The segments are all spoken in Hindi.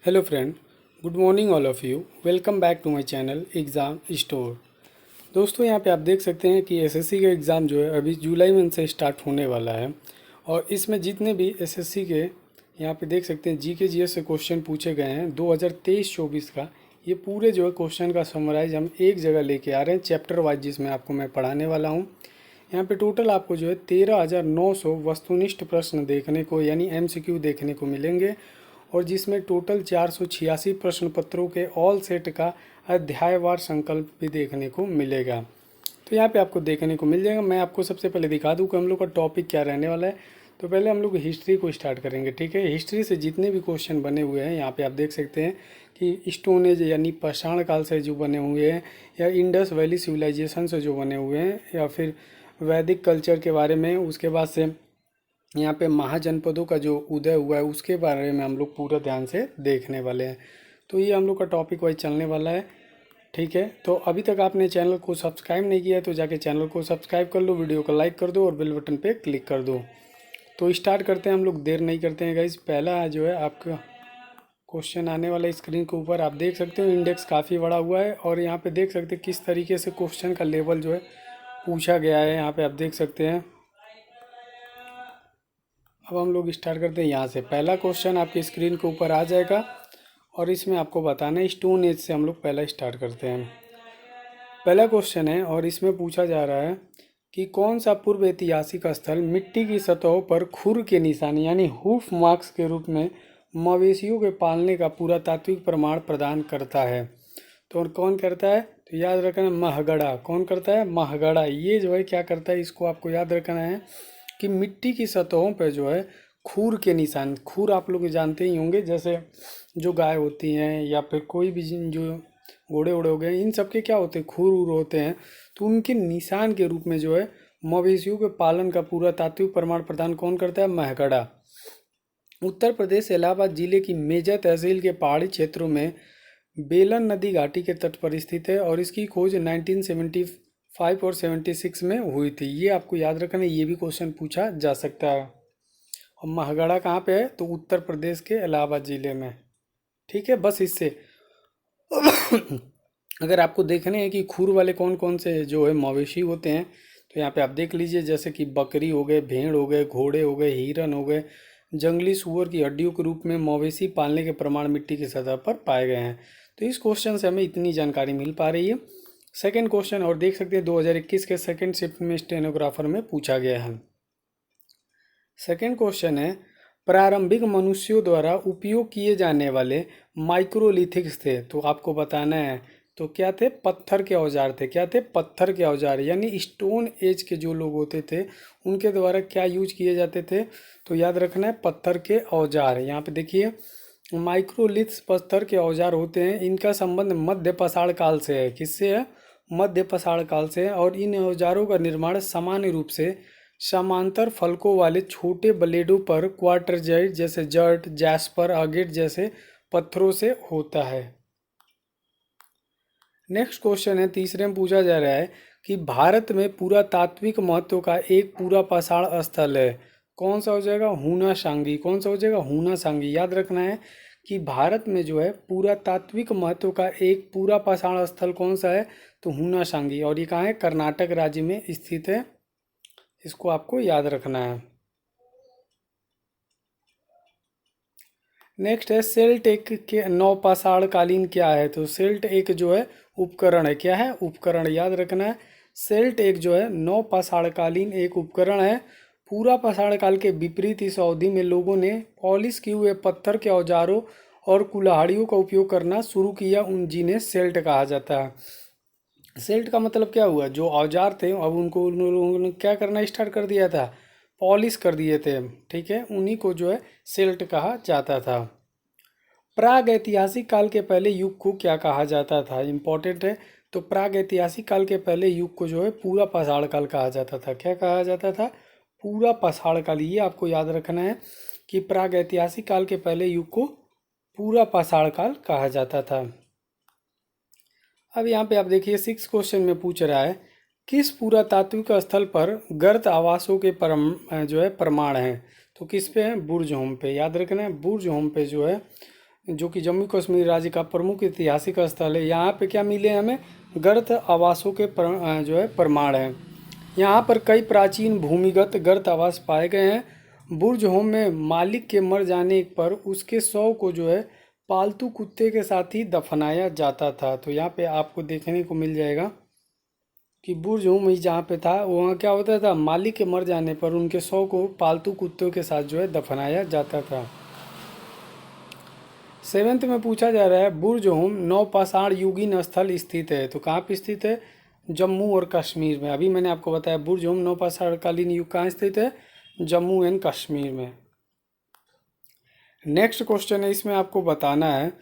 Hello friend, good morning all of you. Welcome back to my channel exam store. दोस्तों, यहाँ पे आप देख सकते हैं कि एसएससी का एग्ज़ाम जो है अभी जुलाई मंथ से स्टार्ट होने वाला है। और इसमें जितने भी एसएससी के यहाँ पे देख सकते हैं जीके जीएस से क्वेश्चन पूछे गए हैं 2023-24 का, ये पूरे जो है क्वेश्चन का समराइज हम एक जगह लेके आ रहे हैं चैप्टर वाइज, जिसमें आपको मैं पढ़ाने वाला हूँ। यहाँ पे टोटल आपको जो है 13,900 वस्तुनिष्ठ प्रश्न देखने को यानी एमसीक्यू देखने को मिलेंगे, और जिसमें टोटल 486 प्रश्न पत्रों के ऑल सेट का अध्यायवार संकल्प भी देखने को मिलेगा। तो यहाँ पे आपको देखने को मिल जाएगा। मैं आपको सबसे पहले दिखा दूँ कि हम लोग का टॉपिक क्या रहने वाला है। तो पहले हम लोग हिस्ट्री को स्टार्ट करेंगे, ठीक है। हिस्ट्री से जितने भी क्वेश्चन बने हुए हैं यहाँ पे आप देख सकते हैं कि स्टोन एज यानी पाषाण काल से जो बने हुए हैं, या इंडस वैली सिविलाइजेशन से जो बने हुए हैं, या फिर वैदिक कल्चर के बारे में, उसके बाद से यहाँ पे महाजनपदों का जो उदय हुआ है उसके बारे में हम लोग पूरा ध्यान से देखने वाले हैं। तो ये हम लोग का टॉपिक वाइज चलने वाला है, ठीक है। तो अभी तक आपने चैनल को सब्सक्राइब नहीं किया है तो जाके चैनल को सब्सक्राइब कर लो, वीडियो को लाइक कर दो और बेल बटन पे क्लिक कर दो। तो स्टार्ट करते हैं हम लोग, देर नहीं करते हैं गाइज। पहला जो है आपका क्वेश्चन आने वाला है स्क्रीन के ऊपर, आप देख सकते हो इंडेक्स काफ़ी बड़ा हुआ है, और यहाँ पे देख सकते हैं किस तरीके से क्वेश्चन का लेवल जो है पूछा गया है। यहाँ पे आप देख सकते हैं। अब हम लोग स्टार्ट करते हैं यहाँ से। पहला क्वेश्चन आपकी स्क्रीन के ऊपर आ जाएगा, और इसमें आपको बताना है स्टोन एज से हम लोग पहला स्टार्ट करते हैं। पहला क्वेश्चन है और इसमें पूछा जा रहा है कि कौन सा पूर्व ऐतिहासिक स्थल मिट्टी की सतहों पर खुर के निशान यानी हूफ मार्क्स के रूप में मवेशियों के पालने का पुरातात्विक प्रमाण प्रदान करता है। तो कौन करता है? तो याद रखना, महगढ़ा। कौन करता है? महगढ़ा। ये जो है क्या करता है, इसको आपको याद रखना है कि मिट्टी की सतहों पर जो है खूर के निशान, खूर आप लोग जानते ही होंगे, जैसे जो गाय होती हैं या फिर कोई भी जो घोड़े उड़े हो गए, इन सब के क्या होते हैं, खूर उर होते हैं। तो उनके निशान के रूप में जो है मवेशियों के पालन का पूरा तात्विक प्रमाण प्रदान कौन करता है? महगढ़ा। उत्तर प्रदेश इलाहाबाद जिले की मेजा तहसील के पहाड़ी क्षेत्रों में बेलन नदी घाटी के तट पर स्थित है, और इसकी खोज 1975 और 76 में हुई थी। ये आपको याद रखना है, ये भी क्वेश्चन पूछा जा सकता है। और महगढ़ा कहाँ पे है? तो उत्तर प्रदेश के इलाहाबाद ज़िले में, ठीक है। बस इससे अगर आपको देखने हैं कि खूर वाले कौन कौन से जो है मवेशी होते हैं, तो यहाँ पे आप देख लीजिए, जैसे कि बकरी हो गए, भेड़ हो गए, घोड़े हो गए, हिरन हो गए, जंगली सूअर की हड्डियों के रूप में मवेशी पालने के प्रमाण मिट्टी की सतह पर पाए गए हैं। तो इस क्वेश्चन से हमें इतनी जानकारी मिल पा रही है। सेकेंड क्वेश्चन और देख सकते हैं 2021 के सेकेंड शिफ्ट में स्टेनोग्राफर में पूछा गया है। सेकेंड क्वेश्चन है, प्रारंभिक मनुष्यों द्वारा उपयोग किए जाने वाले माइक्रोलिथिक्स थे, तो आपको बताना है तो क्या थे? पत्थर के औजार थे। क्या थे? पत्थर के औजार, यानी स्टोन एज के जो लोग होते थे उनके द्वारा क्या यूज किए जाते थे? तो याद रखना है, पत्थर के औजार। यहाँ पे देखिए, माइक्रोलिथ्स पत्थर के औजार होते हैं। इनका संबंध मध्य पाषाण काल से है। किससे है? मध्य पाषाण काल से है। और इन औजारों का निर्माण सामान्य रूप से समांतर फलकों वाले छोटे ब्लेडों पर क्वार्टरजाइट जैसे जर्ट, जैस्पर, अगेट जैसे पत्थरों से होता है। नेक्स्ट क्वेश्चन है, तीसरे में पूछा जा रहा है कि भारत में पुरातात्विक महत्व का एक पूरा पाषाण स्थल है। कौन सा हो जाएगा? हूना सांगी। कौन सा हो जाएगा? हूना सांगी। याद रखना है कि भारत में जो है पुरातात्विक महत्व का एक पूरा पाषाण स्थल कौन सा है? तो हूना सांगी। और ये कहाँ है? कर्नाटक राज्य में स्थित है। इसको आपको याद रखना है। नेक्स्ट है, सेल्ट एक के नवपाषाण कालीन क्या है? तो सेल्ट एक जो है उपकरण है। क्या है? उपकरण। याद रखना है, सेल्ट एक जो है नवपाषाण कालीन एक उपकरण है। पूरा पाषाण काल के विपरीत इस अवधि में लोगों ने पॉलिश किए हुए पत्थर के औजारों और कुल्हाड़ियों का उपयोग करना शुरू किया, उन जिन्हें सेल्ट कहा जाता है। सेल्ट का मतलब क्या हुआ? जो औजार थे अब उनको उन लोगों ने क्या करना स्टार्ट कर दिया था? पॉलिश कर दिए थे, ठीक है। उन्हीं को जो है सेल्ट कहा जाता था। प्राग ऐतिहासिक काल के पहले युग को क्या कहा जाता था? इम्पोर्टेंट है। तो प्राग ऐतिहासिक काल के पहले युग को जो है पूरा पाषाण काल कहा जाता था। क्या कहा जाता था? पूरा पाषाण काल। ये आपको याद रखना है कि प्राग ऐतिहासिक काल के पहले युग को पूरा पाषाण काल कहा जाता था। अब यहाँ पे आप देखिए, सिक्स क्वेश्चन में पूछ रहा है किस पुरातात्विक स्थल पर गर्त आवासों के जो है प्रमाण हैं? तो किस पे है? बुर्ज होम पे। याद रखना है, बुर्ज होम पे जो है जो कि जम्मू कश्मीर राज्य का प्रमुख ऐतिहासिक स्थल है। यहाँ पे क्या मिले हमें? गर्त आवासों के जो है प्रमाण है। यहाँ पर कई प्राचीन भूमिगत गर्त आवास पाए गए हैं। बुर्ज होम में मालिक के मर जाने पर उसके शव को जो है पालतू कुत्ते के साथ ही दफनाया जाता था। तो यहाँ पे आपको देखने को मिल जाएगा कि बुर्ज होम ही जहाँ पे था वहाँ क्या होता था, मालिक के मर जाने पर उनके शव को पालतू कुत्तों के साथ जो है दफनाया जाता था। सेवेंथ में पूछा जा रहा है बुर्ज होम नवपाषाण युगीन स्थल स्थित है। तो कहाँ पे स्थित है? जम्मू और कश्मीर में। अभी मैंने आपको बताया बुर्ज होम नवपाषाण कालीन युग कहाँ स्थित है? जम्मू एंड कश्मीर में। नेक्स्ट क्वेश्चन है, इसमें आपको बताना है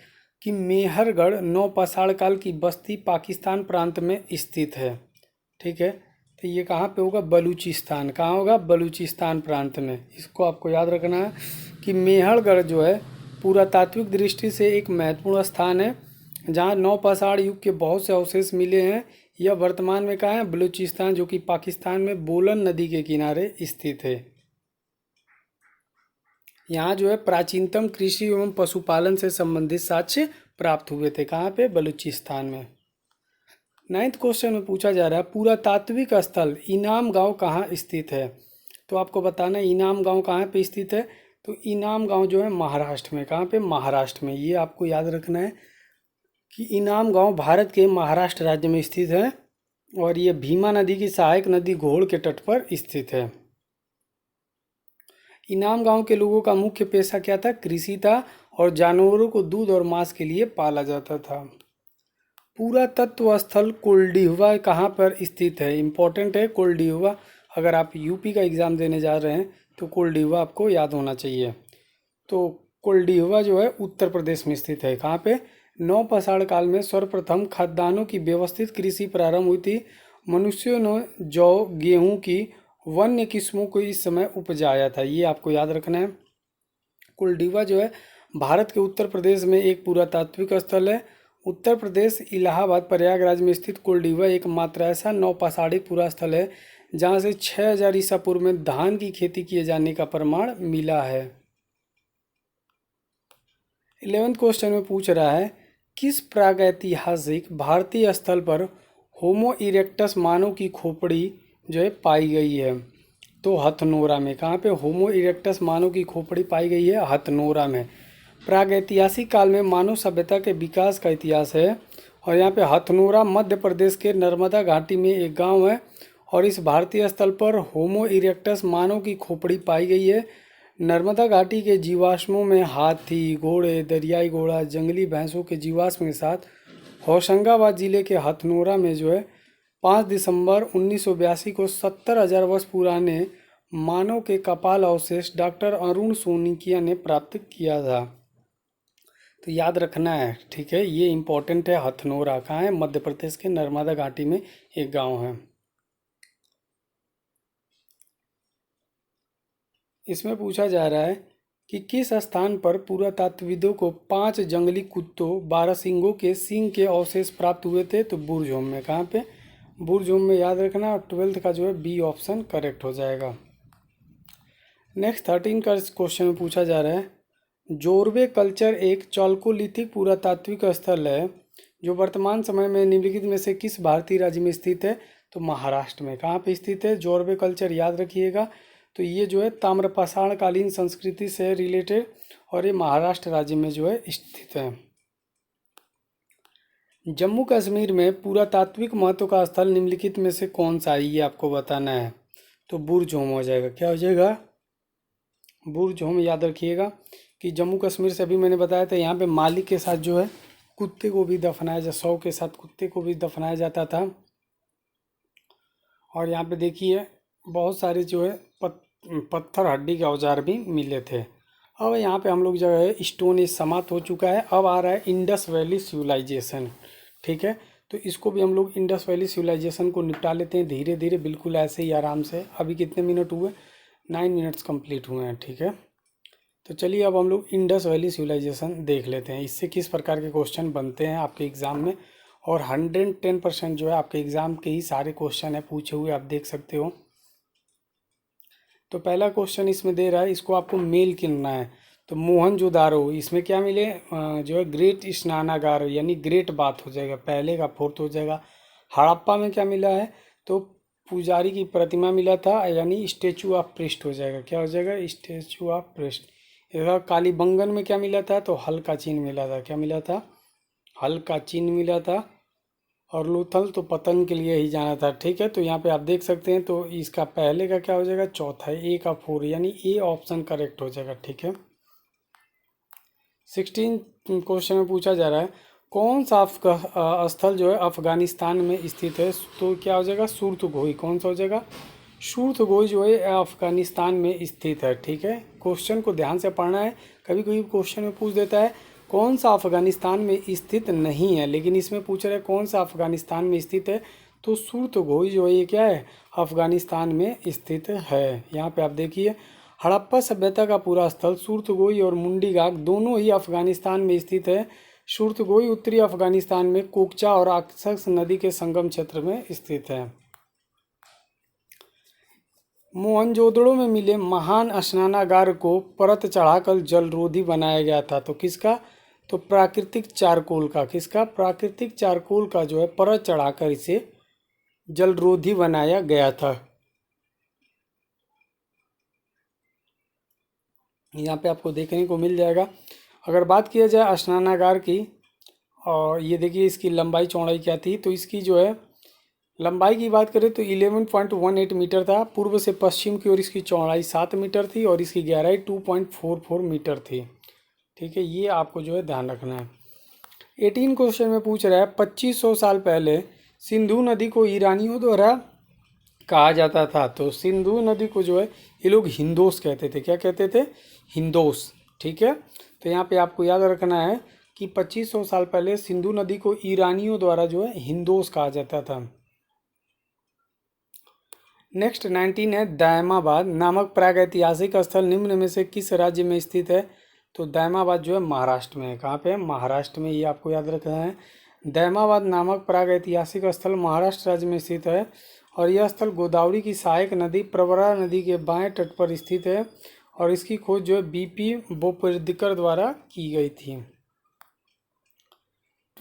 कि मेहरगढ़ नवपाषाण काल की बस्ती पाकिस्तान प्रांत में स्थित है। ठीक है, तो ये कहाँ पे होगा? बलूचिस्तान। कहाँ होगा? बलूचिस्तान प्रांत में। इसको आपको याद रखना है कि मेहरगढ़ जो है पुरातात्विक दृष्टि से एक महत्वपूर्ण स्थान है जहाँ नवपाषाण युग के बहुत से अवशेष मिले हैं। यह वर्तमान में कहाँ है? बलूचिस्तान, जो कि पाकिस्तान में बोलन नदी के किनारे स्थित है। यहाँ जो है प्राचीनतम कृषि एवं पशुपालन से संबंधित साक्ष्य प्राप्त हुए थे। कहाँ पे? बलूचिस्तान में। नाइन्थ क्वेश्चन में पूछा जा रहा है पुरातात्विक स्थल इनाम गांव कहाँ स्थित है। तो आपको बताना है इनाम गांव कहाँ पे स्थित है। तो इनाम गांव जो है महाराष्ट्र में। कहाँ पे? महाराष्ट्र में। ये आपको याद रखना है कि इनाम गांव भारत के महाराष्ट्र राज्य में स्थित है और ये भीमा नदी की सहायक नदी घोड़ के तट पर स्थित है। इनाम गांव के लोगों का मुख्य पेशा क्या था? कृषि था और जानवरों को दूध और मांस के लिए पाला जाता था। पुरातत्व स्थल कोल्डिहुआ कहाँ पर स्थित है? इंपॉर्टेंट है कोल्डिहुआ। अगर आप यूपी का एग्ज़ाम देने जा रहे हैं तो कोल्डिहुआ आपको याद होना चाहिए। तो कोल्डिहुआ जो है उत्तर प्रदेश में स्थित है। कहाँ पे? नवपाषाण काल में सर्वप्रथम खाद्यान्नों की व्यवस्थित कृषि प्रारंभ हुई थी। मनुष्यों ने जौ गेहूं की वन्य किस्मों को इस समय उपजाया था। ये आपको याद रखना है। कोल्डिहुआ जो है भारत के उत्तर प्रदेश में एक पुरातात्विक स्थल है। उत्तर प्रदेश इलाहाबाद प्रयागराज में स्थित कोल्डिहुआ एकमात्र ऐसा नवपाषाणिक पुरा स्थल है जहाँ से 6000 ईसा पूर्व में धान की खेती किए जाने का प्रमाण मिला है। 11th क्वेश्चन में पूछ रहा है किस प्रागैतिहासिक भारतीय स्थल पर होमो इरेक्टस मानव की खोपड़ी जो है पाई गई है। तो हथनोरा में। कहाँ पे? होमो इरेक्टस मानव की खोपड़ी पाई गई है हथनोरा में। प्रागैतिहासिक काल में मानव सभ्यता के विकास का इतिहास है और यहाँ पे हथनोरा मध्य प्रदेश के नर्मदा घाटी में एक गांव है और इस भारतीय स्थल पर होमो इरेक्टस मानव की खोपड़ी पाई गई है। नर्मदा घाटी के जीवाश्मों में हाथी, घोड़े, दरियाई घोड़ा, जंगली भैंसों के जीवाश्म के साथ होशंगाबाद जिले के हथनोरा में जो है 5 दिसंबर 1982 को 70,000 वर्ष पुराने मानव के कपाल अवशेष डॉक्टर अरुण सोनिकिया ने प्राप्त किया था। तो याद रखना है, ठीक है, ये इम्पोर्टेंट है। हथनोरा कहाँ है? मध्य प्रदेश के नर्मदा घाटी में एक गांव है। इसमें पूछा जा रहा है कि किस स्थान पर पुरातत्वविदों को 5 जंगली कुत्तों बारहसिंगों के सींग के अवशेष प्राप्त हुए थे। तो बुर्ज होम में। कहाँ पे? बुर्ज होम में। याद रखना। 12th का जो है बी ऑप्शन करेक्ट हो जाएगा। नेक्स्ट 13 का क्वेश्चन में पूछा जा रहा है जोरवे कल्चर एक चौल्कोलिथिक पुरातात्विक स्थल है जो वर्तमान समय में निम्नलिखित में से किस भारतीय राज्य में स्थित है। तो महाराष्ट्र में। कहाँ पे स्थित है जोरवे कल्चर? याद रखिएगा। तो ये जो है ताम्रपाषाण कालीन संस्कृति से रिलेटेड और ये महाराष्ट्र राज्य में जो है स्थित है। जम्मू कश्मीर में पुरातात्विक महत्व का स्थल निम्नलिखित में से कौन सा है? ये आपको बताना है। तो बुर्ज होम हो जाएगा। क्या हो जाएगा? बुर्ज होम। याद रखिएगा कि जम्मू कश्मीर से अभी मैंने बताया था यहाँ पे मालिक के साथ जो है कुत्ते को भी दफनाया जा शव के साथ कुत्ते को भी दफनाया जाता था। और यहाँ पे देखिए बहुत सारे जो है पत्थर हड्डी के औजार भी मिले थे। अब यहाँ पे हम लोग जो है स्टोन एज समाप्त हो चुका है। अब आ रहा है इंडस वैली सिविलाइजेशन। ठीक है, तो इसको भी हम लोग इंडस वैली सिविलाइजेशन को निपटा लेते हैं धीरे धीरे, बिल्कुल ऐसे ही आराम से। अभी कितने मिनट हुए? 9 मिनट्स कंप्लीट हुए हैं। ठीक है, तो चलिए अब हम लोग इंडस वैली सिविलाइजेशन देख लेते हैं। इससे किस प्रकार के क्वेश्चन बनते हैं आपके एग्ज़ाम में। और 110% जो है आपके एग्ज़ाम के ही सारे क्वेश्चन है पूछे हुए, आप देख सकते हो। तो पहला क्वेश्चन इसमें दे रहा है, इसको आपको मेल करना है। तो मोहनजोदारो इसमें क्या मिले जो है ग्रेट स्नानागार यानी ग्रेट बाथ हो जाएगा, पहले का फोर्थ हो जाएगा। हड़प्पा में क्या मिला है, तो पुजारी की प्रतिमा मिला था यानी स्टेचू ऑफ प्रिस्ट हो जाएगा, क्या हो जाएगा स्टेचू ऑफ प्रिस्ट। इधर कालीबंगन में क्या मिला था, तो हल का चिन्ह मिला था, क्या मिला था, हल का चिन्ह मिला था। और लूथल तो पतन के लिए ही जाना था, ठीक है। तो यहाँ पे आप देख सकते हैं, तो इसका पहले का क्या हो जाएगा, चौथा है, ए का 4 यानी ए ऑप्शन करेक्ट हो जाएगा, ठीक है। 16 क्वेश्चन में पूछा जा रहा है कौन सा स्थल जो है अफगानिस्तान में स्थित है, तो क्या हो जाएगा सुरतगोई, कौन सा हो जाएगा सुरतगोई जो है अफगानिस्तान में स्थित है, ठीक है। क्वेश्चन को ध्यान से पढ़ना है, कभी कभी क्वेश्चन में पूछ देता है कौन सा अफगानिस्तान में स्थित नहीं है, लेकिन इसमें पूछ रहा है कौन सा अफगानिस्तान में स्थित है, तो सुरतगोई जो है ये क्या है अफगानिस्तान में स्थित है। यहाँ पे आप देखिए हड़प्पा सभ्यता का पूरा स्थल सुरतगोई और मुंडी गाग दोनों ही अफगानिस्तान में स्थित है। सुरतगोई उत्तरी अफगानिस्तान में कोकचा और अक्सस नदी के संगम क्षेत्र में स्थित है। मोहनजोदड़ो में मिले महान स्नानागार को परत चढ़ाकर जलरोधी बनाया गया था, तो किसका, तो प्राकृतिक चारकोल का, किसका प्राकृतिक चारकोल का जो है परत चढ़ाकर इसे जलरोधी बनाया गया था। यहाँ पे आपको देखने को मिल जाएगा। अगर बात किया जाए स्नानागार की, और ये देखिए इसकी लंबाई चौड़ाई क्या थी, तो इसकी जो है लंबाई की बात करें तो 11.18 मीटर था, पूर्व से पश्चिम की ओर इसकी चौड़ाई 7 मीटर थी और इसकी गहराई 2.44 मीटर थी, ठीक है। ये आपको जो है ध्यान रखना है। 18 क्वेश्चन में पूछ रहा है 2500 साल पहले सिंधु नदी को ईरानियों द्वारा कहा जाता था, तो सिंधु नदी को जो है ये लोग हिंदोस कहते थे, क्या कहते थे, हिंदोस, ठीक है। तो यहाँ पे आपको याद रखना है कि 2500 साल पहले सिंधु नदी को ईरानियों द्वारा जो है हिंदोस कहा जाता था। नेक्स्ट 19 है दायमाबाद नामक प्रागैतिहासिक स्थल निम्न में से किस राज्य में स्थित है, तो दायमाबाद जो है महाराष्ट्र में है, कहाँ पे है, महाराष्ट्र में, ये आपको याद रखना है। दायमाबाद नामक प्रागैतिहासिक स्थल महाराष्ट्र राज्य में स्थित है और यह स्थल गोदावरी की सहायक नदी प्रवरा नदी के बाएं तट पर स्थित है और इसकी खोज जो है बीपी बोपरदिकर द्वारा की गई थी।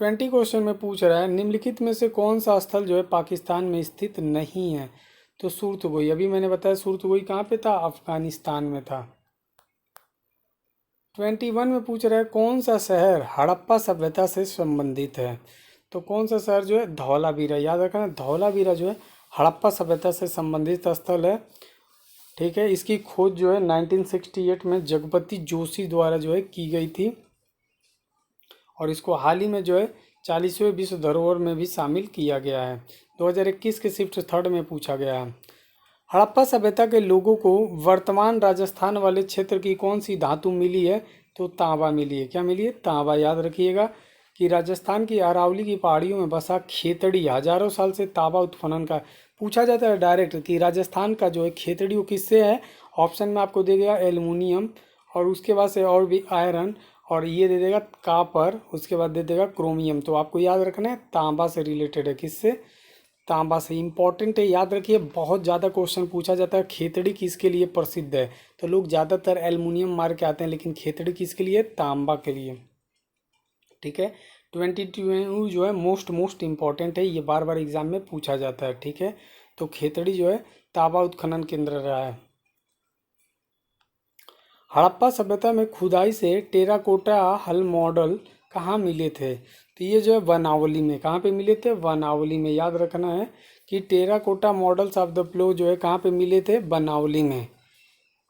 20 क्वेश्चन में पूछ रहा है निम्नलिखित में से कौन सा स्थल जो है पाकिस्तान में स्थित नहीं है, तो सुरतगोई, अभी मैंने बताया सुरतगोई कहाँ पे था, अफगानिस्तान में था। 21 में पूछ रहा है कौन सा शहर हड़प्पा सभ्यता से संबंधित है, तो कौन सा शहर जो है धौलावीरा, याद रखना धौलावीरा जो है हड़प्पा सभ्यता से संबंधित स्थल है, ठीक है। इसकी खोज जो है 1968 में जगपति जोशी द्वारा जो है की गई थी और इसको हाल ही में जो है 40वें विश्व धरोहर में भी शामिल किया गया है। 2021 के शिफ्ट 3 में पूछा गया है हड़प्पा सभ्यता के लोगों को वर्तमान राजस्थान वाले क्षेत्र की कौन सी धातु मिली है, तो तांबा मिली है, क्या मिली है, तांबा। याद रखिएगा कि राजस्थान की अरावली की पहाड़ियों में बसा खेतड़ी हजारों साल से तांबा उत्खनन का पूछा जाता है डायरेक्ट कि राजस्थान का जो है खेतड़ी वो किससे है, ऑप्शन में आपको दे देगा एल्युमिनियम और उसके बाद से और भी आयरन और ये दे देगा कापर, उसके बाद दे देगा क्रोमियम। तो आपको याद रखना है तांबा से रिलेटेड है, किससे, तांबा से। इंपॉर्टेंट है, याद रखिए बहुत ज़्यादा क्वेश्चन पूछा जाता है खेतड़ी किसके लिए प्रसिद्ध है, तो लोग ज़्यादातर एल्युमिनियम मार के आते हैं लेकिन खेतड़ी किसके लिए, तांबा के लिए, ठीक है। 22 जो है मोस्ट इंपॉर्टेंट है, ये बार बार एग्जाम में पूछा जाता है, ठीक है। तो खेतड़ी जो है तांबा उत्खनन केंद्र रहा है। हड़प्पा सभ्यता में खुदाई से टेराकोटा हल मॉडल कहाँ मिले थे, तो ये जो है वनावली में, कहाँ पे मिले थे, वनावली में। याद रखना है कि टेराकोटा मॉडल्स ऑफ द प्लो जो है कहाँ पे मिले थे, वनावली में।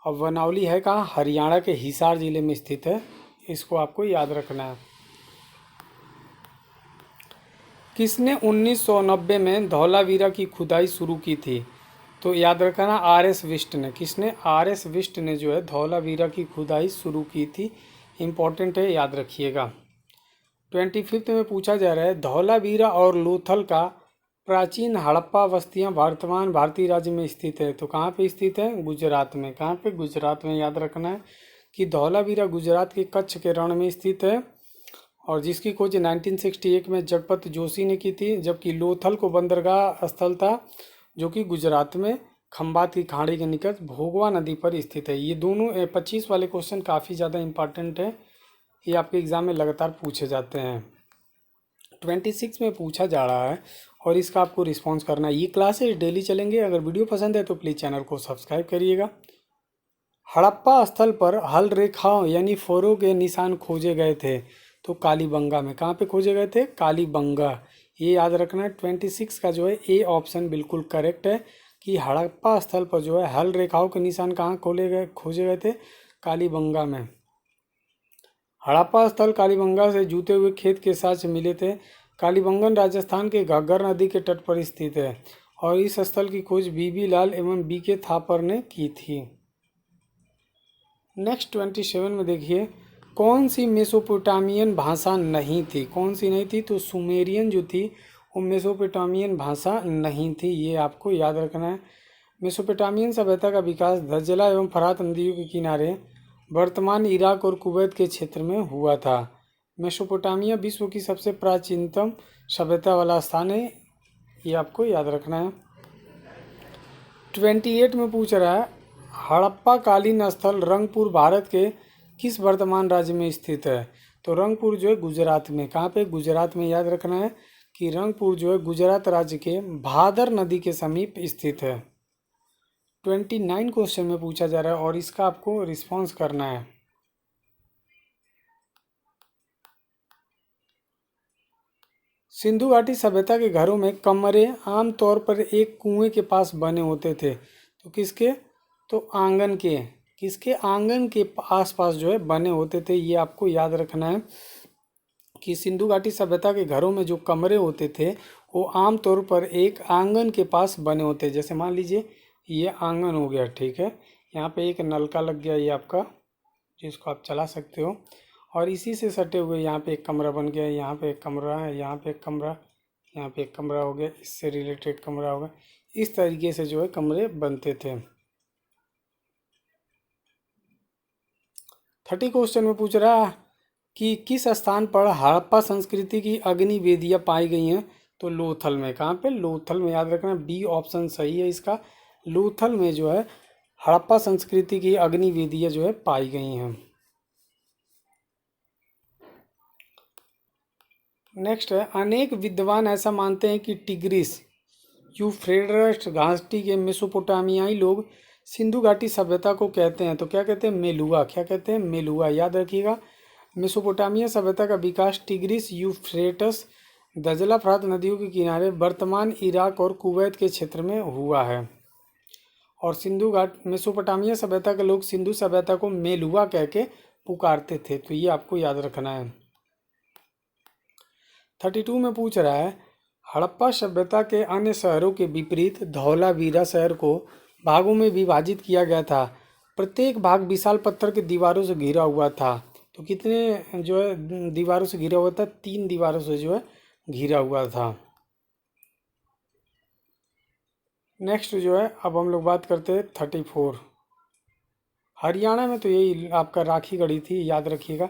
और वनावली है कहाँ, हरियाणा के हिसार जिले में स्थित है, इसको आपको याद रखना है। किसने 1990 में धौलावीरा की खुदाई शुरू की थी, तो याद रखना आर.एस. विष्ट ने, किसने, आर.एस. विष्ट ने जो है धौलावीरा की खुदाई शुरू की थी, इंपॉर्टेंट है, याद रखिएगा। 25 में पूछा जा रहा है धौलावीरा और लोथल का प्राचीन हड़प्पा बस्तियां वर्तमान भारतीय राज्य में स्थित है, तो कहाँ पे स्थित है, गुजरात में, कहाँ पे, गुजरात में। याद रखना है कि धौलावीरा गुजरात के कच्छ के रण में स्थित है और जिसकी खोज 1961 में जगपत जोशी ने की थी, जबकि लोथल को बंदरगाह स्थल था जो कि गुजरात में खंबात की खाड़ी के निकट भोगवा नदी पर स्थित है। ये दोनों 25 वाले क्वेश्चन काफ़ी ज़्यादा इंपॉर्टेंट है, ये आपके एग्ज़ाम में लगातार पूछे जाते हैं। 26 में पूछा जा रहा है और इसका आपको रिस्पॉन्स करना है। ये क्लासेस डेली चलेंगे। अगर वीडियो पसंद है तो प्लीज़ चैनल को सब्सक्राइब करिएगा। हड़प्पा स्थल पर हल रेखाओं यानी फोरों के निशान खोजे गए थे, तो कालीबंगा में। कहाँ पे खोजे गए थे? कालीबंगा। ये याद रखना है। 26 का जो है ए ऑप्शन बिल्कुल करेक्ट है कि हड़प्पा स्थल पर जो है हल रेखाओं के निशान कहाँ खोजे गए थे? कालीबंगा में। हड़प्पा स्थल कालीबंगा से जुते हुए खेत के साथ मिले थे। कालीबंगन राजस्थान के घग्गर नदी के तट पर स्थित है और इस स्थल की खोज बीबी लाल एवं बी के थापर ने की थी। नेक्स्ट 27 में देखिए, कौन सी मेसोपोटामियन भाषा नहीं थी? कौन सी नहीं थी? तो सुमेरियन जो थी वो मेसोपोटामियन भाषा नहीं थी, ये आपको याद रखना है। मेसोपोटामियन सभ्यता का विकास दज्जला एवं फरात नदियों के किनारे वर्तमान इराक और कुवैत के क्षेत्र में हुआ था। मेसोपोटामिया विश्व की सबसे प्राचीनतम सभ्यता वाला स्थान है, ये आपको याद रखना है। 28 में पूछ रहा है, हड़प्पा कालीन स्थल रंगपुर भारत के किस वर्तमान राज्य में स्थित है? तो रंगपुर जो है गुजरात में। कहाँ पे? गुजरात में। याद रखना है कि रंगपुर जो है गुजरात राज्य के भादर नदी के समीप स्थित है। 29 क्वेश्चन में पूछा जा रहा है और इसका आपको रिस्पॉन्स करना है। सिंधु घाटी सभ्यता के घरों में कमरे आमतौर पर एक कुएं के पास बने होते थे, तो किसके? तो आंगन के। किसके? आंगन के आसपास जो है बने होते थे। ये आपको याद रखना है कि सिंधु घाटी सभ्यता के घरों में जो कमरे होते थे वो आमतौर पर एक आंगन के पास बने होते। जैसे मान लीजिए ये आंगन हो गया, ठीक है, यहाँ पे एक नलका लग गया ये आपका, जिसको आप चला सकते हो, और इसी से सटे हुए यहाँ पे एक कमरा बन गया, यहाँ पे एक कमरा है, यहाँ पे एक कमरा, यहाँ पे एक कमरा हो गया, इससे रिलेटेड कमरा होगा। इस तरीके से जो है कमरे बनते थे। 30 क्वेश्चन में पूछ रहा है कि किस स्थान पर हड़प्पा संस्कृति की अग्नि वेदियाँ पाई गई हैं? तो लोथल में। कहाँ पे? लोथल में। याद रखना, बी ऑप्शन सही है इसका। लोथल में जो है हड़प्पा संस्कृति की अग्नि वेदियाँ जो है पाई गई हैं। नेक्स्ट है, अनेक विद्वान ऐसा मानते हैं कि टिग्रिस यूफ्रेटस घाटी के मेसोपोटामियाई लोग सिंधु घाटी सभ्यता को कहते हैं। तो क्या कहते हैं? मेलुआ। क्या कहते हैं? मेलुआ। याद रखिएगा, मेसोपोटामिया सभ्यता का विकास टिग्रिस यूफ्रेटस दजला फरात नदियों के किनारे वर्तमान इराक और कुवैत के क्षेत्र में हुआ है। और सिंधु घाट मेसोपोटामिया सभ्यता के लोग सिंधु सभ्यता को मेलुआ कह के पुकारते थे। तो ये आपको याद रखना है। 32 में पूछ रहा है, हड़प्पा सभ्यता के अन्य शहरों के विपरीत धौलावीरा शहर को भागों में विभाजित किया गया था। प्रत्येक भाग विशाल पत्थर के दीवारों से घिरा हुआ था। तो कितने जो है दीवारों से घिरा हुआ था? 3 दीवारों से जो है घिरा हुआ था। नेक्स्ट जो है अब हम लोग बात करते हैं 34। हरियाणा में तो यही आपका राखी गढ़ी थी, याद रखिएगा।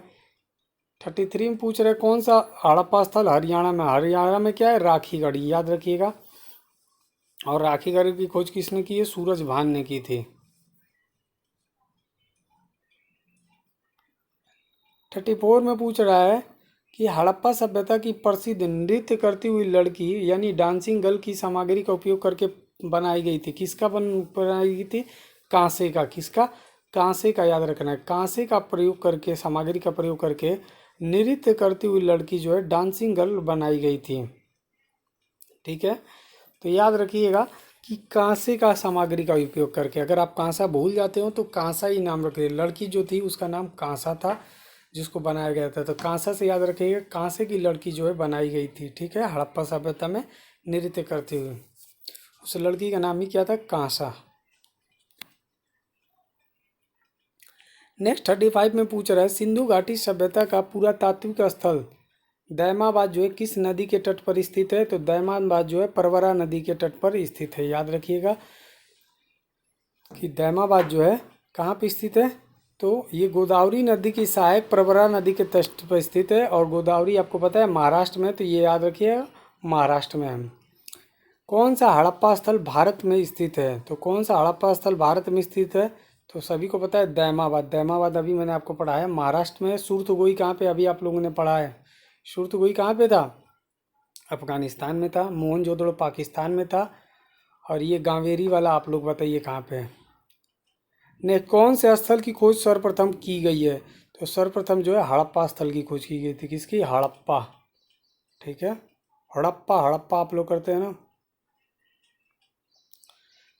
33 में पूछ रहे कौन सा हड़प्पा स्थल हरियाणा में? हरियाणा में क्या है? राखी गढ़ी। याद रखिएगा। और राखी गढ़ी की खोज किसने की है? सूरज भान ने की थी। 34 में पूछ रहा है कि हड़प्पा सभ्यता की प्रसिद्ध नृत्य करती हुई लड़की यानी डांसिंग गर्ल की सामग्री का उपयोग करके बनाई गई थी। किसका बनाई गई थी? कांसे का। किसका? कांसे का। याद रखना है, कांसे का प्रयोग करके, सामग्री का प्रयोग करके नृत्य करती हुई लड़की जो है डांसिंग गर्ल बनाई गई थी। ठीक है, तो याद रखिएगा कि कांसे का सामग्री का उपयोग करके। अगर आप कांसा भूल जाते हो तो कांसा ही नाम रखिए। लड़की जो थी उसका नाम कांसा था जिसको बनाया गया था। तो कांसा से याद रखिएगा, कांसे की लड़की जो है बनाई गई थी। ठीक है, हड़प्पा सभ्यता में नृत्य करती हुई उस लड़की का नाम ही क्या था? कांसा। नेक्स्ट 35 में पूछ रहा है, सिंधु घाटी सभ्यता का पुरातात्विक स्थल दैमाबाद जो है किस नदी के तट पर स्थित है? तो दैमाबाद जो है परवरा नदी के तट पर स्थित है। याद रखिएगा कि दैमाबाद जो है कहाँ पर स्थित है? तो ये गोदावरी नदी की सहायक प्रवरा नदी के तट पर स्थित है। और गोदावरी आपको पता है महाराष्ट्र में, तो ये याद रखिएगा महाराष्ट्र में है। कौन सा हड़प्पा स्थल भारत में स्थित है? तो कौन सा हड़प्पा स्थल भारत में स्थित है? तो सभी को पता है दैमाबाद। दैमाबाद अभी मैंने आपको पढ़ाया महाराष्ट्र में। सुरतगोई कहाँ पे? अभी आप लोगों ने पढ़ा है। सुरतगोई कहाँ पे था? अफगानिस्तान में था। मोहनजोदड़ो पाकिस्तान में था। और ये गांवेरी वाला आप लोग बताइए कहाँ पे है। ने कौन से स्थल की खोज सर्वप्रथम की गई है? तो सर्वप्रथम जो है हड़प्पा स्थल की खोज की गई थी। किसकी? हड़प्पा। ठीक है, हड़प्पा हड़प्पा आप लोग करते हैं ना।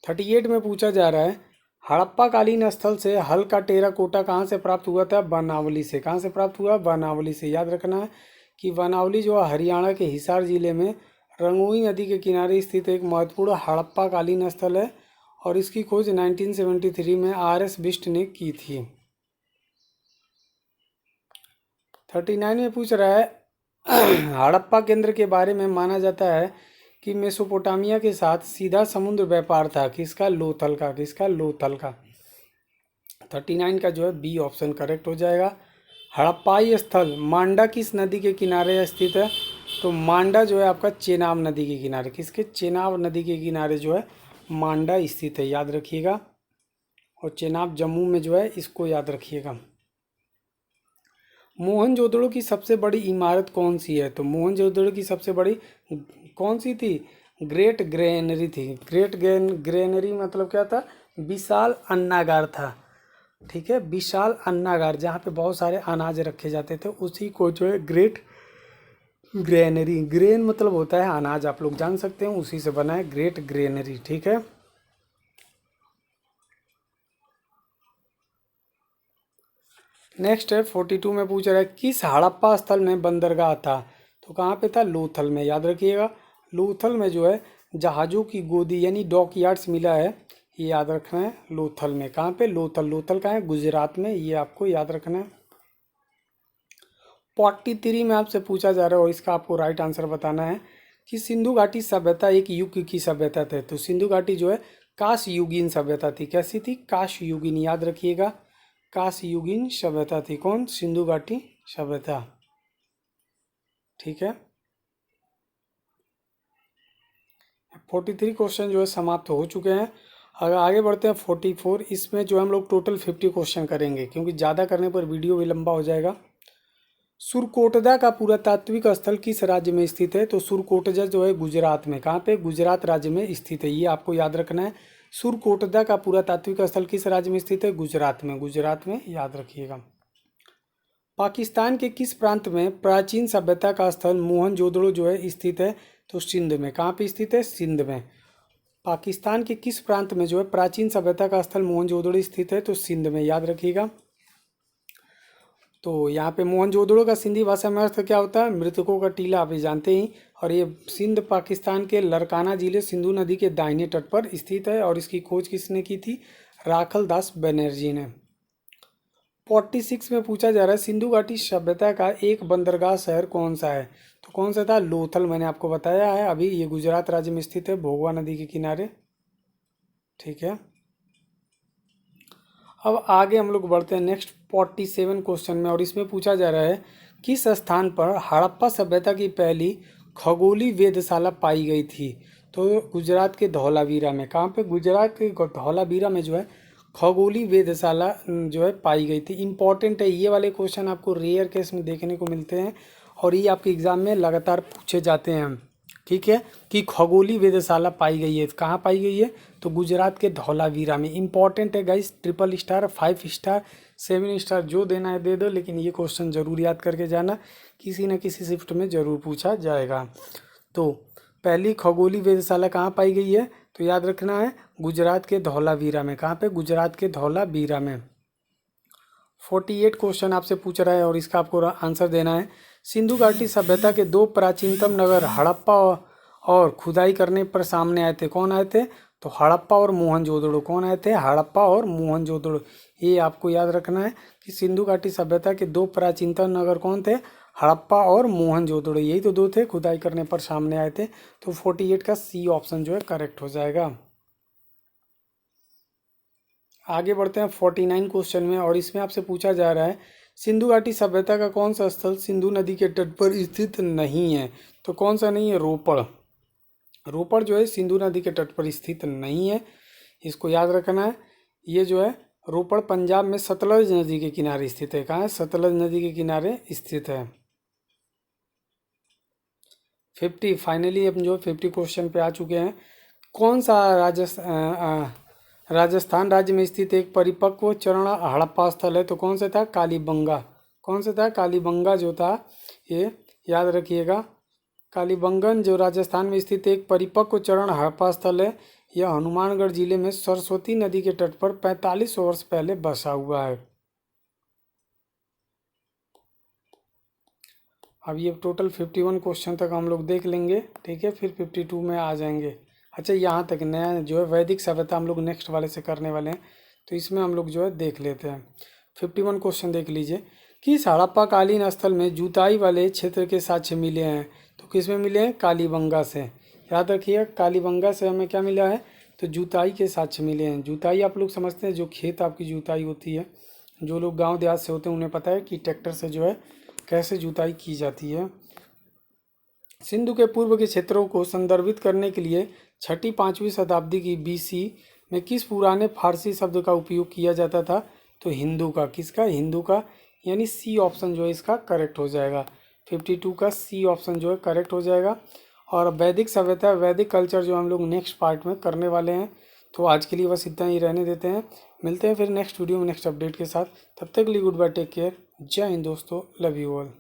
38 में पूछा जा रहा है, हड़प्पा कालीन स्थल से हल का टेराकोटा कहाँ से प्राप्त हुआ था? बनावली से। कहाँ से प्राप्त हुआ? बनावली से। याद रखना है कि बनावली जो है हरियाणा के हिसार जिले में रंगोई नदी के किनारे स्थित एक महत्वपूर्ण हड़प्पा कालीन स्थल है और इसकी खोज 1973 में RS बिष्ट ने की थी। 39 में पूछ रहा है, हड़प्पा केंद्र के बारे में माना जाता है कि मेसोपोटामिया के साथ सीधा समुद्र व्यापार था। किसका? लोथल का। किसका? लोथल का। 39 का जो है बी ऑप्शन करेक्ट हो जाएगा। हड़प्पाई स्थल मांडा किस नदी के किनारे स्थित है? तो मांडा जो है आपका चेनाब नदी के किनारे। किसके? चेनाब नदी के किनारे जो है मांडा स्थित है, याद रखिएगा। और चेनाब जम्मू में जो है, इसको याद रखिएगा। मोहनजोदड़ो की सबसे बड़ी इमारत कौन सी है? तो मोहनजोदड़ो की सबसे बड़ी कौन सी थी? ग्रेट ग्रेनरी थी। ग्रेट ग्रेनरी मतलब क्या था? विशाल अन्नागार था। ठीक है, विशाल अन्नागार, जहाँ पे बहुत सारे अनाज रखे जाते थे, उसी को जो है ग्रेट ग्रेनरी। ग्रेन मतलब होता है अनाज, आप लोग जान सकते हैं, उसी से बना है ग्रेट ग्रेनरी। ठीक है, नेक्स्ट है 42 में पूछ रहा है, किस हड़प्पा स्थल में बंदरगाह था? तो कहाँ पे था? लोथल में। याद रखिएगा, लोथल में जो है जहाज़ों की गोदी यानी डॉक यार्ड्स मिला है, ये याद रखना है। लोथल में। कहाँ पे? लोथल। लोथल कहाँ है? गुजरात में। ये आपको याद रखना है। 43 में आपसे पूछा जा रहा है और इसका आपको राइट आंसर बताना है कि सिंधु घाटी सभ्यता एक युग की सभ्यता थी। तो सिंधु घाटी जो है काश युगीन सभ्यता थी। कैसी थी? काश युगीन। याद रखिएगा, काश युगीन सभ्यता थी। कौन? सिंधु घाटी सभ्यता। ठीक है, 43 क्वेश्चन जो है समाप्त हो चुके हैं। अगर आगे बढ़ते हैं 44, इसमें जो हम लोग टोटल 50 क्वेश्चन करेंगे, क्योंकि ज़्यादा करने पर वीडियो भी लंबा हो जाएगा। सुरकोटदा का पुरातात्विक स्थल किस राज्य में स्थित है? तो सुरकोटदा जो है गुजरात में। कहाँ पे? गुजरात राज्य में स्थित है, ये आपको याद रखना है। सुरकोटदा का पुरातात्विक स्थल किस राज्य में स्थित है? गुजरात में। गुजरात में, याद रखिएगा। पाकिस्तान के किस प्रांत में प्राचीन सभ्यता का स्थल मोहनजोदड़ो जो है स्थित है? तो सिंध में। कहाँ पे स्थित है? सिंध में। पाकिस्तान के किस प्रांत में जो है प्राचीन सभ्यता का स्थल मोहनजोदड़ो स्थित है? तो सिंध में, याद रखिएगा। तो यहाँ पे मोहनजोदड़ो का सिंधी भाषा में अर्थ क्या होता है? मृतकों का टीला, आप ये जानते ही। और ये सिंध पाकिस्तान के लरकाना जिले सिंधु नदी के दाहिने तट पर स्थित है और इसकी खोज किसने की थी? राखल दास बनर्जी ने। 46 में पूछा जा रहा है, सिंधु घाटी सभ्यता का एक बंदरगाह शहर कौन सा है? तो कौन सा था? लोथल। मैंने आपको बताया है अभी, ये गुजरात राज्य में स्थित है, भोगवा नदी के किनारे। ठीक है, अब आगे हम लोग बढ़ते हैं नेक्स्ट 47 क्वेश्चन में और इसमें पूछा जा रहा है, किस स्थान पर हड़प्पा सभ्यता की पहली खगोलीय वेधशाला पाई गई थी? तो गुजरात के धौलावीरा में। कहाँ पे? गुजरात के धौलावीरा में जो है खगोलीय वेधशाला जो है पाई गई थी। इंपॉर्टेंट है, ये वाले क्वेश्चन आपको रेयर केस में देखने को मिलते हैं और ये आपके एग्जाम में लगातार पूछे जाते हैं। ठीक है, कि खगोलीय वेधशाला पाई गई है, कहाँ पाई गई है? तो गुजरात के धौलावीरा में। इंपॉर्टेंट है गाइस, 3 स्टार 5 स्टार 7 स्टार जो देना है दे दो, लेकिन ये क्वेश्चन जरूर याद करके जाना, किसी न किसी शिफ्ट में जरूर पूछा जाएगा। तो पहली खगोलीय वेधशाला कहाँ पाई गई है? तो याद रखना है गुजरात के धौलावीरा में। कहाँ पे? गुजरात के धौलावीरा में। 48 क्वेश्चन आपसे पूछ रहा है और इसका आपको आंसर देना है। सिंधु घाटी सभ्यता के दो प्राचीनतम नगर हड़प्पा और खुदाई करने पर सामने आए थे। कौन आए थे? तो हड़प्पा और मोहनजोदड़ो। कौन आए थे? हड़प्पा और मोहनजोदड़ो। ये आपको याद रखना है कि सिंधु घाटी सभ्यता के दो प्राचीनतम नगर कौन थे? हड़प्पा और मोहनजोदड़ो, यही तो दो थे, खुदाई करने पर सामने आए थे। तो 48 का सी ऑप्शन जो है करेक्ट हो जाएगा। आगे बढ़ते हैं 49 क्वेश्चन में और इसमें आपसे पूछा जा रहा है, सिंधु घाटी सभ्यता का कौन सा स्थल सिंधु नदी के तट पर स्थित नहीं है? तो कौन सा नहीं है? रोपड़। रोपड़ जो है सिंधु नदी के तट पर स्थित नहीं है, इसको याद रखना है। ये जो है रोपड़ पंजाब में सतलज नदी के किनारे स्थित है। कहाँ है? सतलज नदी के किनारे स्थित है। 50 फाइनली हम जो 50 क्वेश्चन पे आ चुके हैं। कौन सा राजस्थान राज्य में स्थित एक परिपक्व चरण हड़प्पा स्थल है? तो कौन सा था? कालीबंगा। कौन सा था? कालीबंगा जो था, ये याद रखिएगा। कालीबंगन जो राजस्थान में स्थित एक परिपक्व चरण हड़प्पा स्थल है, यह हनुमानगढ़ जिले में सरस्वती नदी के तट पर 4500 वर्ष पहले बसा हुआ है। अब ये टोटल 51 क्वेश्चन तक हम लोग देख लेंगे, ठीक है, फिर 52 में आ जाएंगे। अच्छा, यहाँ तक नया जो है वैदिक सभ्यता हम लोग नेक्स्ट वाले से करने वाले हैं, तो इसमें हम लोग जो है देख लेते हैं। 51 क्वेश्चन देख लीजिए। किस हड़प्पा कालीन स्थल में जुताई वाले क्षेत्र के साक्ष्य मिले हैं? तो किस में मिले हैं? कालीबंगा से। याद रखिए, कालीबंगा से हमें क्या मिला है? तो जुताई के साक्ष्य मिले हैं। जुताई आप लोग समझते हैं, जो खेत आपकी जुताई होती है, जो लोग गाँव देहात से होते हैं उन्हें पता है कि ट्रैक्टर से जो है कैसे जुताई की जाती है। सिंधु के पूर्व के क्षेत्रों को संदर्भित करने के लिए 6ठी-5वीं शताब्दी की BC में किस पुराने फारसी शब्द का उपयोग किया जाता था? तो हिंदू का। किसका? हिंदू का। यानी सी ऑप्शन जो है इसका करेक्ट हो जाएगा। 52 का सी ऑप्शन जो है करेक्ट हो जाएगा। और वैदिक सभ्यता, वैदिक कल्चर जो हम लोग नेक्स्ट पार्ट में करने वाले हैं। तो आज के लिए बस इतना ही रहने देते हैं। मिलते हैं फिर नेक्स्ट वीडियो में नेक्स्ट अपडेट के साथ। तब तक के लिए गुड बाय, टेक केयर, जय हिंद दोस्तों, लव यू ऑल।